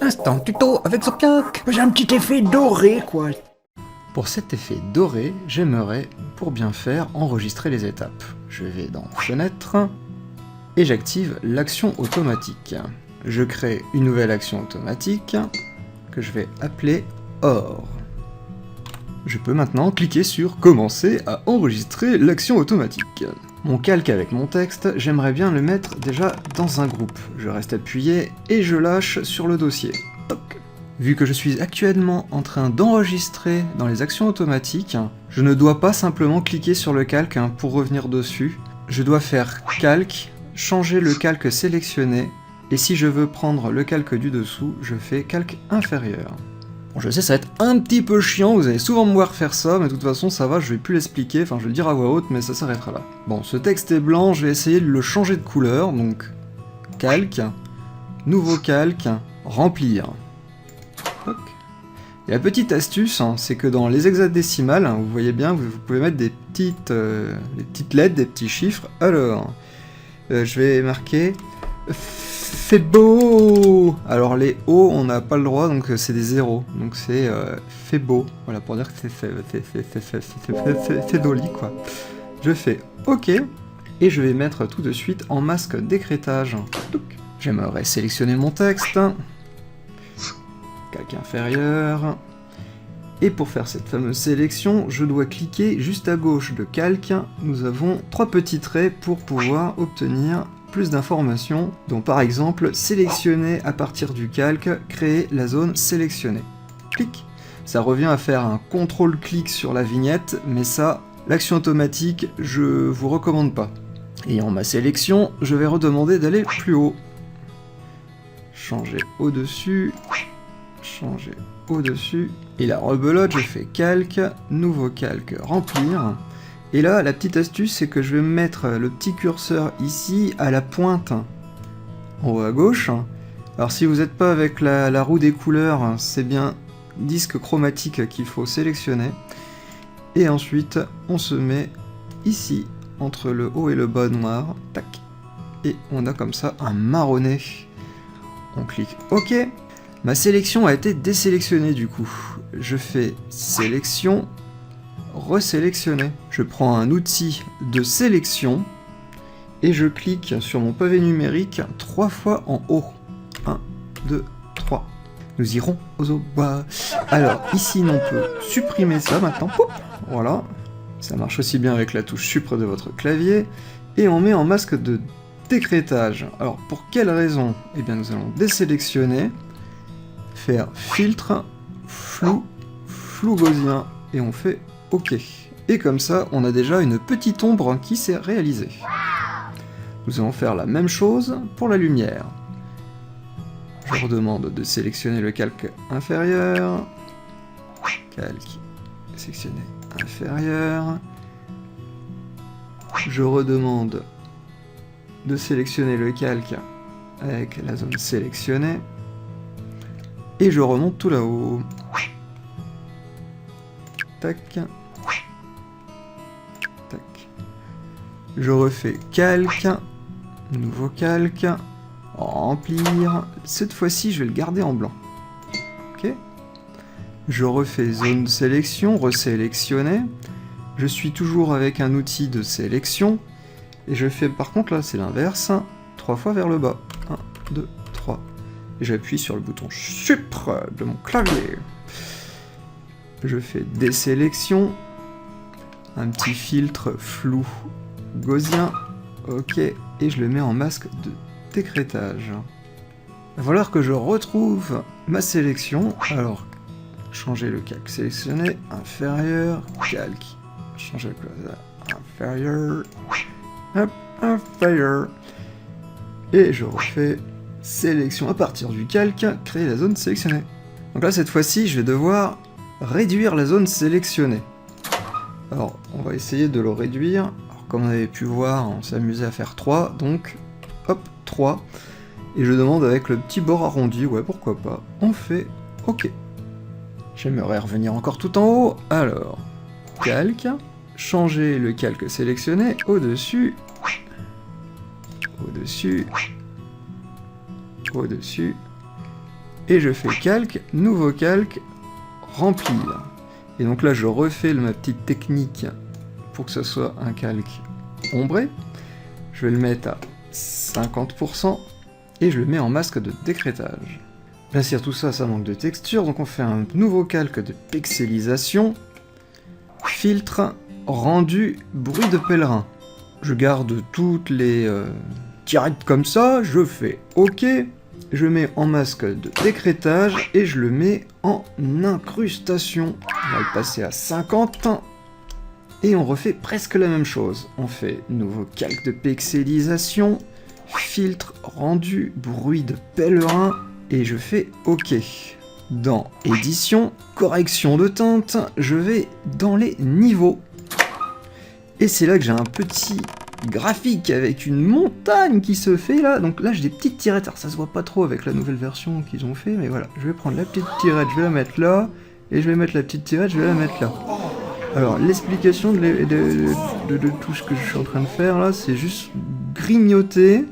Instant tuto avec Zopiac. J'ai un petit effet doré, quoi. Pour cet effet doré, j'aimerais, pour bien faire, enregistrer les étapes. Je vais dans Fenêtre, et j'active l'action automatique. Je crée une nouvelle action automatique, que je vais appeler OR. Je peux maintenant cliquer sur Commencer à enregistrer l'action automatique. Mon calque avec mon texte, j'aimerais bien le mettre déjà dans un groupe. Je reste appuyé et je lâche sur le dossier. Toc. Vu que je suis actuellement en train d'enregistrer dans les actions automatiques, je ne dois pas simplement cliquer sur le calque pour revenir dessus. Je dois faire calque, changer le calque sélectionné, et si je veux prendre le calque du dessous, je fais calque inférieur. Bon, je sais, ça va être un petit peu chiant, vous allez souvent me voir faire ça, mais de toute façon ça va, je vais plus l'expliquer, enfin je vais le dire à voix haute, mais ça s'arrêtera là. Bon, ce texte est blanc, je vais essayer de le changer de couleur, donc calque, nouveau calque, remplir. Toc. Et la petite astuce, c'est que dans les hexadécimales, vous voyez bien, vous pouvez mettre des petites lettres, des petits chiffres. Alors, je vais marquer fait beau. Alors les O, on n'a pas le droit, donc c'est des zéros. Donc c'est fait beau. Voilà, pour dire que c'est joli, quoi. Je fais OK, et je vais mettre tout de suite en masque d'écrétage. J'aimerais sélectionner mon texte. Calque inférieur. Et pour faire cette fameuse sélection, je dois cliquer juste à gauche de calque. Nous avons 3 petits traits pour pouvoir obtenir plus d'informations, dont par exemple sélectionner à partir du calque, créer la zone sélectionnée. Clic. Ça revient à faire un contrôle-clic sur la vignette, mais ça, l'action automatique, je vous recommande pas. Ayant ma sélection, je vais redemander d'aller plus haut. Changer au-dessus. Changer au-dessus. Et la rebelote, je fais calque, nouveau calque, remplir. Et là, la petite astuce, c'est que je vais mettre le petit curseur ici, à la pointe, en haut à gauche. Alors si vous n'êtes pas avec la roue des couleurs, c'est bien disque chromatique qu'il faut sélectionner. Et ensuite, on se met ici, entre le haut et le bas noir. Tac. Et on a comme ça un marronné. On clique OK. Ma sélection a été désélectionnée du coup. Je fais sélection, resélectionner. Je prends un outil de sélection et je clique sur mon pavé numérique 3 fois en haut. 1, 2, 3. Nous irons aux bois. Alors ici on peut supprimer ça maintenant. Poup, voilà. Ça marche aussi bien avec la touche Supr de votre clavier. Et on met en masque de décrétage. Alors pour quelle raison? Eh bien nous allons désélectionner. Faire filtre, flou gaussien, et on fait OK. Et comme ça, on a déjà une petite ombre qui s'est réalisée. Nous allons faire la même chose pour la lumière. Je redemande de sélectionner le calque inférieur. Calque sélectionné inférieur. Je redemande de sélectionner le calque avec la zone sélectionnée. Et je remonte tout là-haut. Tac. Tac. Je refais calque. Nouveau calque. Remplir. Cette fois-ci, je vais le garder en blanc. Ok. Je refais zone sélection, resélectionner. Je suis toujours avec un outil de sélection. Et je fais, par contre, là, c'est l'inverse. 3 fois vers le bas. 1, 2, 3. Et j'appuie sur le bouton Supr de mon clavier. Je fais désélection, un petit filtre flou gaussien, OK, et je le mets en masque de décrétage. Il va falloir que je retrouve ma sélection. Alors, changer le calque sélectionné, inférieur, calque, changer le curseur, inférieur, hop, inférieur, et je refais sélection à partir du calque, créer la zone sélectionnée. Donc là, cette fois-ci, je vais devoir réduire la zone sélectionnée. Alors, on va essayer de le réduire. Alors, comme on avait pu voir, on s'est amusé à faire 3, donc, hop, 3. Et je demande avec le petit bord arrondi, ouais, pourquoi pas. On fait OK. J'aimerais revenir encore tout en haut. Alors, calque, changer le calque sélectionné, au-dessus, au-dessus, au-dessus, et je fais calque, nouveau calque, remplir. Et donc là je refais ma petite technique pour que ce soit un calque ombré. Je vais le mettre à 50% et je le mets en masque de décrétage. Bien sûr tout ça, ça manque de texture, donc on fait un nouveau calque de pixelisation. Filtre, rendu, bruit de pèlerin. Je garde toutes les tirettes comme ça, je fais OK. Je mets en masque de décrétage et je le mets en incrustation. On va le passer à 50. Et on refait presque la même chose. On fait nouveau calque de pixelisation, filtre, rendu, bruit de pèlerin, et je fais OK. Dans édition, correction de teinte, je vais dans les niveaux. Et c'est là que j'ai un petit graphique avec une montagne qui se fait là. Donc là j'ai des petites tirettes, alors ça se voit pas trop avec la nouvelle version qu'ils ont fait, mais voilà. Je vais prendre la petite tirette, je vais la mettre là, et je vais mettre la petite tirette, je vais la mettre là. Alors l'explication de tout ce que je suis en train de faire là, c'est juste grignoter.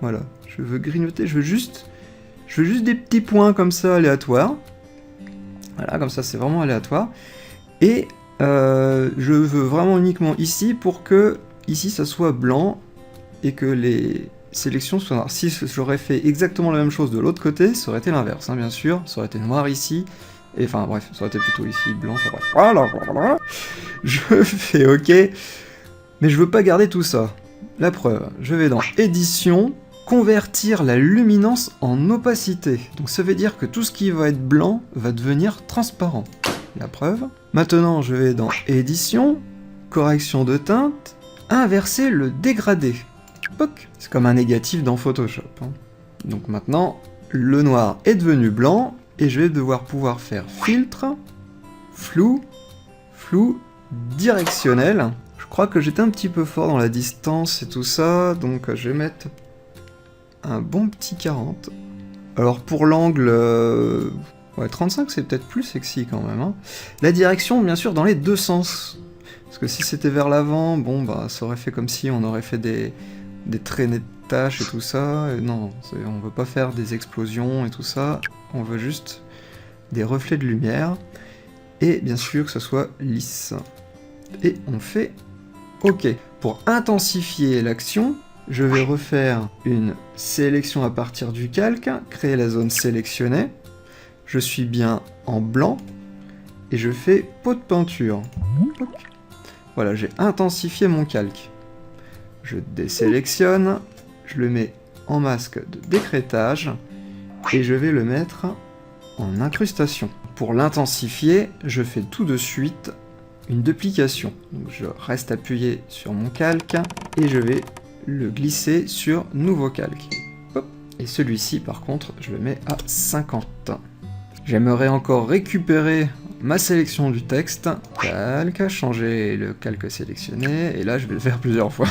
Voilà, je veux grignoter, je veux juste des petits points comme ça aléatoires. Voilà, comme ça c'est vraiment aléatoire. Et je veux vraiment uniquement ici pour que ici ça soit blanc et que les sélections soient noires. Si j'aurais fait exactement la même chose de l'autre côté, ça aurait été l'inverse, hein, bien sûr. Ça aurait été noir ici. Et enfin bref, ça aurait été plutôt ici blanc. Enfin bref. Voilà. Je fais OK. Mais je veux pas garder tout ça. La preuve, je vais dans édition, convertir la luminance en opacité. Donc ça veut dire que tout ce qui va être blanc va devenir transparent. La preuve. Maintenant, je vais dans édition, correction de teinte, inverser le dégradé. C'est comme un négatif dans Photoshop. Hein. Donc maintenant, le noir est devenu blanc et je vais devoir pouvoir faire filtre, flou, directionnel. Je crois que j'étais un petit peu fort dans la distance et tout ça, donc je vais mettre un bon petit 40. Alors pour l'angle... Ouais, 35 c'est peut-être plus sexy quand même. Hein. La direction, bien sûr, dans les deux sens. Parce que si c'était vers l'avant, bon bah ça aurait fait comme si on aurait fait des traînées de tâches et tout ça. Et non, on veut pas faire des explosions et tout ça. On veut juste des reflets de lumière. Et bien sûr que ça soit lisse. Et on fait OK. Pour intensifier l'action, je vais refaire une sélection à partir du calque, créer la zone sélectionnée. Je suis bien en blanc et je fais pot de peinture. Voilà, j'ai intensifié mon calque. Je désélectionne, je le mets en masque de décrétage et je vais le mettre en incrustation. Pour l'intensifier, je fais tout de suite une duplication. Donc je reste appuyé sur mon calque et je vais le glisser sur nouveau calque. Hop. Et celui-ci, par contre, je le mets à 50. J'aimerais encore récupérer ma sélection du texte. Calque, changer le calque sélectionné, et là je vais le faire plusieurs fois.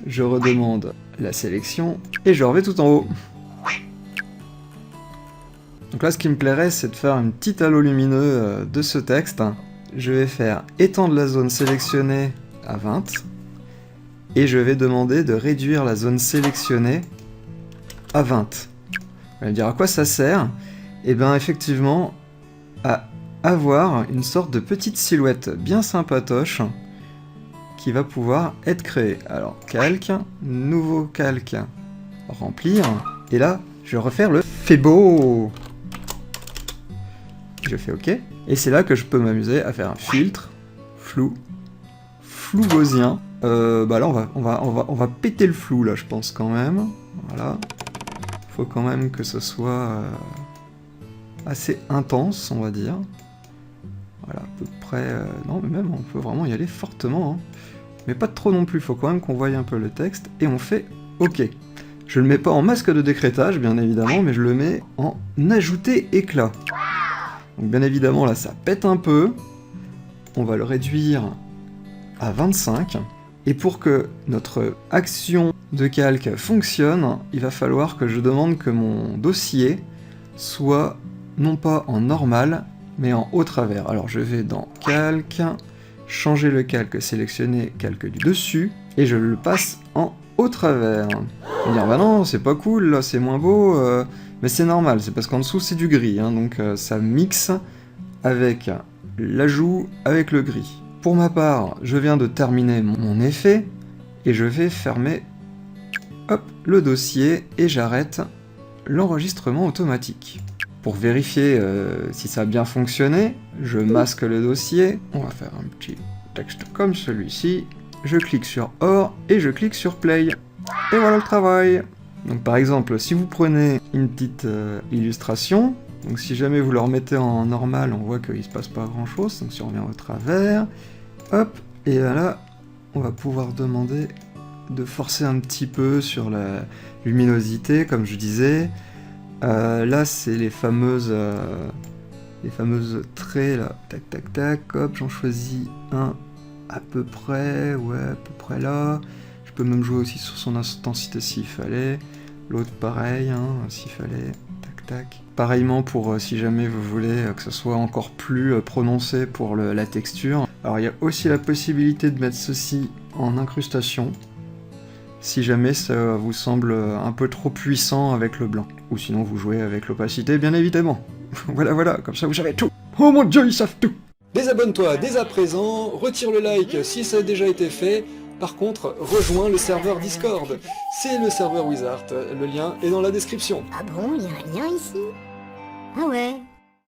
Je redemande la sélection, et je remets tout en haut. Donc là ce qui me plairait c'est de faire un petit halo lumineux de ce texte. Je vais faire étendre la zone sélectionnée à 20, et je vais demander de réduire la zone sélectionnée à 20. Vous allez me dire à quoi ça sert? Et bien effectivement, à avoir une sorte de petite silhouette bien sympatoche qui va pouvoir être créée. Alors, calque, nouveau calque, remplir, et là, je vais refaire le fait beau. Je fais OK, et c'est là que je peux m'amuser à faire un filtre, flou gaussien. Bah là, on va péter le flou, là, je pense, quand même. Voilà. Faut quand même que ce soit... assez intense, on va dire. Voilà, à peu près... non, mais même, on peut vraiment y aller fortement. Hein. Mais pas trop non plus, faut quand même qu'on voie un peu le texte. Et on fait OK. Je le mets pas en masque de décrétage, bien évidemment, mais je le mets en ajouter éclat. Donc bien évidemment, là, ça pète un peu. On va le réduire à 25. Et pour que notre action de calque fonctionne, il va falloir que je demande que mon dossier soit non pas en normal, mais en haut travers. Alors je vais dans calque, changer le calque, sélectionner calque du dessus, et je le passe en haut travers. On va dire bah non, c'est pas cool, là c'est moins beau, Mais c'est normal, c'est parce qu'en dessous c'est du gris, hein, donc ça mixe avec l'ajout avec le gris. Pour ma part, je viens de terminer mon effet, et je vais fermer hop, le dossier, et j'arrête l'enregistrement automatique. Pour vérifier si ça a bien fonctionné, je masque le dossier, on va faire un petit texte comme celui-ci, je clique sur OR, et je clique sur Play. Et voilà le travail. Donc par exemple, si vous prenez une petite illustration, donc si jamais vous le remettez en normal, on voit qu'il ne se passe pas grand chose, donc si on revient au travers, hop, et là, on va pouvoir demander de forcer un petit peu sur la luminosité, comme je disais. Là, c'est les fameuses traits, là, tac, tac, tac, hop, j'en choisis un à peu près, ouais, à peu près là. Je peux même jouer aussi sur son intensité s'il fallait. L'autre pareil, hein, s'il fallait, tac tac. Pareillement pour si jamais vous voulez que ce soit encore plus prononcé pour la texture. Alors il y a aussi la possibilité de mettre ceci en incrustation, si jamais ça vous semble un peu trop puissant avec le blanc. Ou sinon vous jouez avec l'opacité, bien évidemment. Voilà, comme ça vous savez tout. Oh mon dieu, ils savent tout. Désabonne-toi dès à présent, retire le like si ça a déjà été fait. Par contre, rejoins le serveur Discord. C'est le serveur Wizard. Le lien est dans la description. Ah bon, y a un lien ici? Ah ouais.